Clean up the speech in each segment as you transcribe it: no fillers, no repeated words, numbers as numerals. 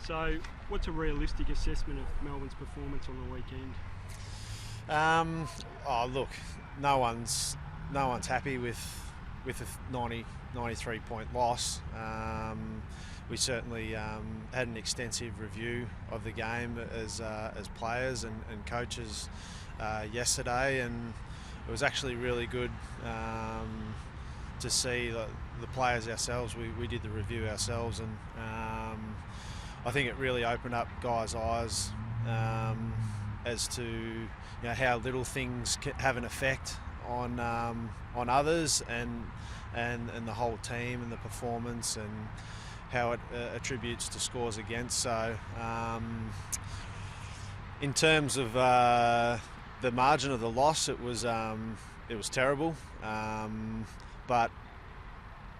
So, what's a realistic assessment of Melbourne's performance on the weekend? Look, no one's happy with a 93 point loss. We certainly had an extensive review of the game as players and coaches yesterday, and it was actually really good to see the players ourselves. We did the review ourselves, and I think it really opened up guys' eyes as to how little things have an effect on others and the whole team and the performance, and how it attributes to scores against. So in terms of the margin of the loss, it was terrible, but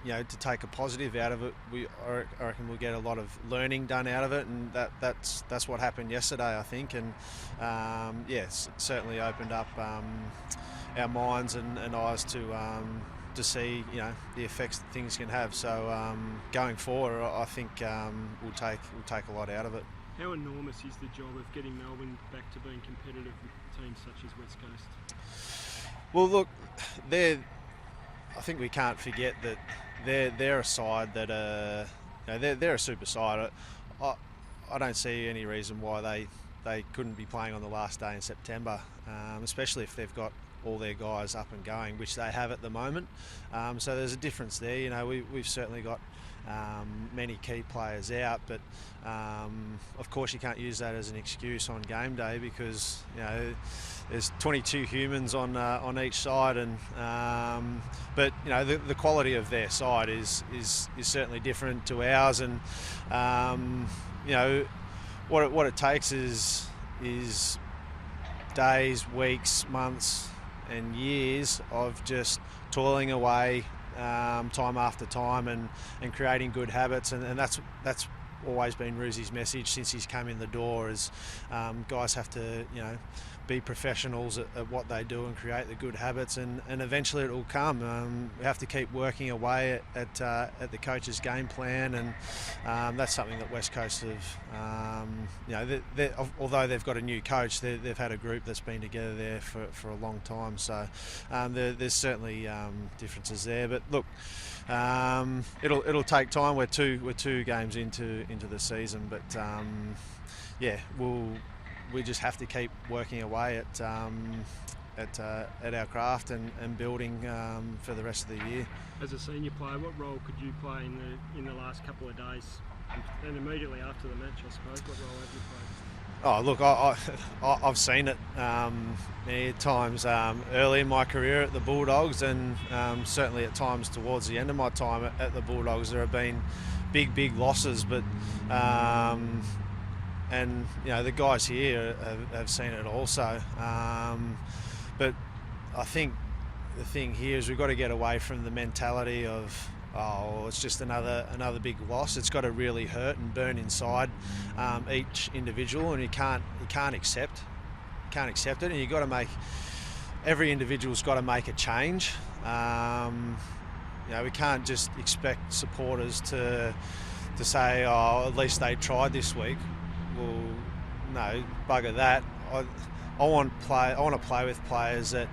to take a positive out of it, I reckon we'll get a lot of learning done out of it, and that's what happened yesterday, I think. And it's certainly opened up our minds and eyes to see the effects that things can have. So going forward, I think we'll take a lot out of it. How enormous is the job of getting Melbourne back to being competitive with teams such as West Coast? Well, look, I think we can't forget that they're a side that they're a super side. I don't see any reason why they couldn't be playing on the last day in September, especially if they've got all their guys up and going, which they have at the moment. So there's a difference there. We've certainly got many key players out, but of course you can't use that as an excuse on game day, because there's 22 humans on each side, and but the quality of their side is certainly different to ours, and what it takes is days, weeks, months and years of just toiling away time after time and creating good habits, and that's always been Roosy's message since he's come in the door, is guys have to be professionals at what they do and create the good habits, and eventually it will come. We have to keep working away at the coach's game plan, and that's something that West Coast have, although they've got a new coach, they've had a group that's been together there for a long time. So there's certainly differences there, but look, it'll take time. We're two games into the season, but we just have to keep working away at our craft and building for the rest of the year. As a senior player, what role could you play in the last couple of days, and immediately after the match, I suppose? What role have you played? Oh, look, I've seen it many times early in my career at the Bulldogs, and certainly at times towards the end of my time at the Bulldogs. There have been big losses, but and the guys here have seen it also. But I think the thing here is we've got to get away from the mentality of, it's just another big loss. It's got to really hurt and burn inside each individual, and you can't accept it, and you've got to every individual's got to make a change. We can't just expect supporters to say, at least they tried this week. Well, no, bugger that. I want to play with players that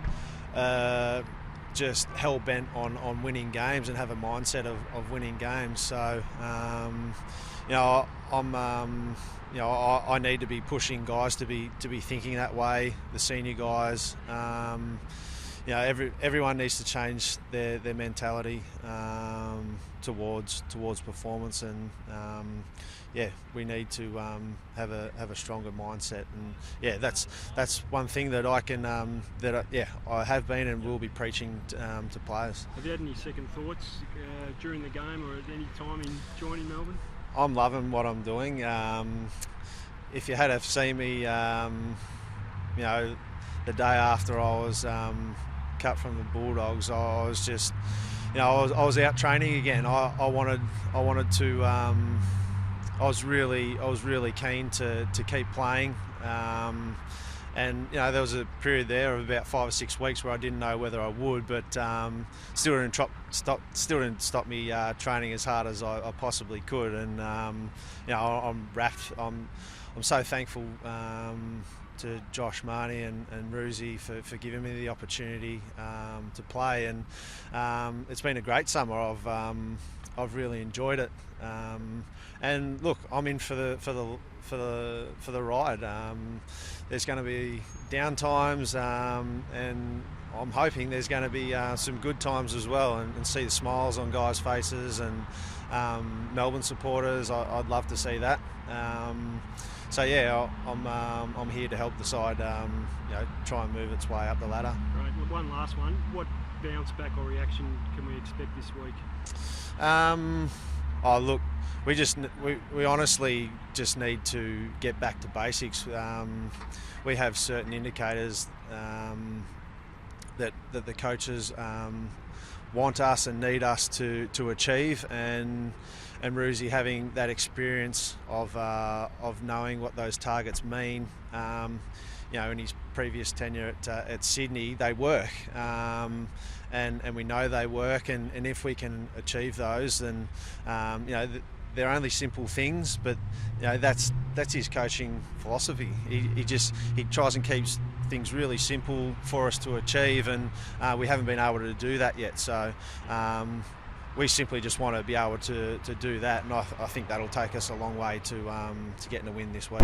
just hell bent on winning games and have a mindset of winning games. So I need to be pushing guys to be thinking that way. The senior guys, everyone needs to change their mentality towards performance, and we need to have a stronger mindset, and that's one thing that I can I have been and will be preaching to players. Have you had any second thoughts during the game or at any time in joining Melbourne? I'm loving what I'm doing. If you had have seen me, the day after I was cut from the Bulldogs, I was just, I was out training again. I wanted to. I was really keen to keep playing, and there was a period there of about 5 or 6 weeks where I didn't know whether I would, but still didn't stop me training as hard as I possibly could. And I'm wrapped. I'm so thankful to Josh, Marnie and Ruzi for giving me the opportunity to play, and it's been a great summer. I've really enjoyed it, and look, I'm in for the ride. There's going to be down times, and I'm hoping there's going to be some good times as well, and see the smiles on guys' faces, and Melbourne supporters. I'd love to see that. So yeah, I'm here to help the side, try and move its way up the ladder. Right. Well, one last one. What bounce back or reaction can we expect this week? Look, we honestly just need to get back to basics. We have certain indicators that the coaches want us and need us to achieve, and Ruzi having that experience of knowing what those targets mean. In his previous tenure at Sydney, they work, and we know they work, and if we can achieve those, then they're only simple things, but that's his coaching philosophy. He tries and keeps things really simple for us to achieve, and we haven't been able to do that yet. So we simply just want to be able to do that, and I think that'll take us a long way to getting a win this week.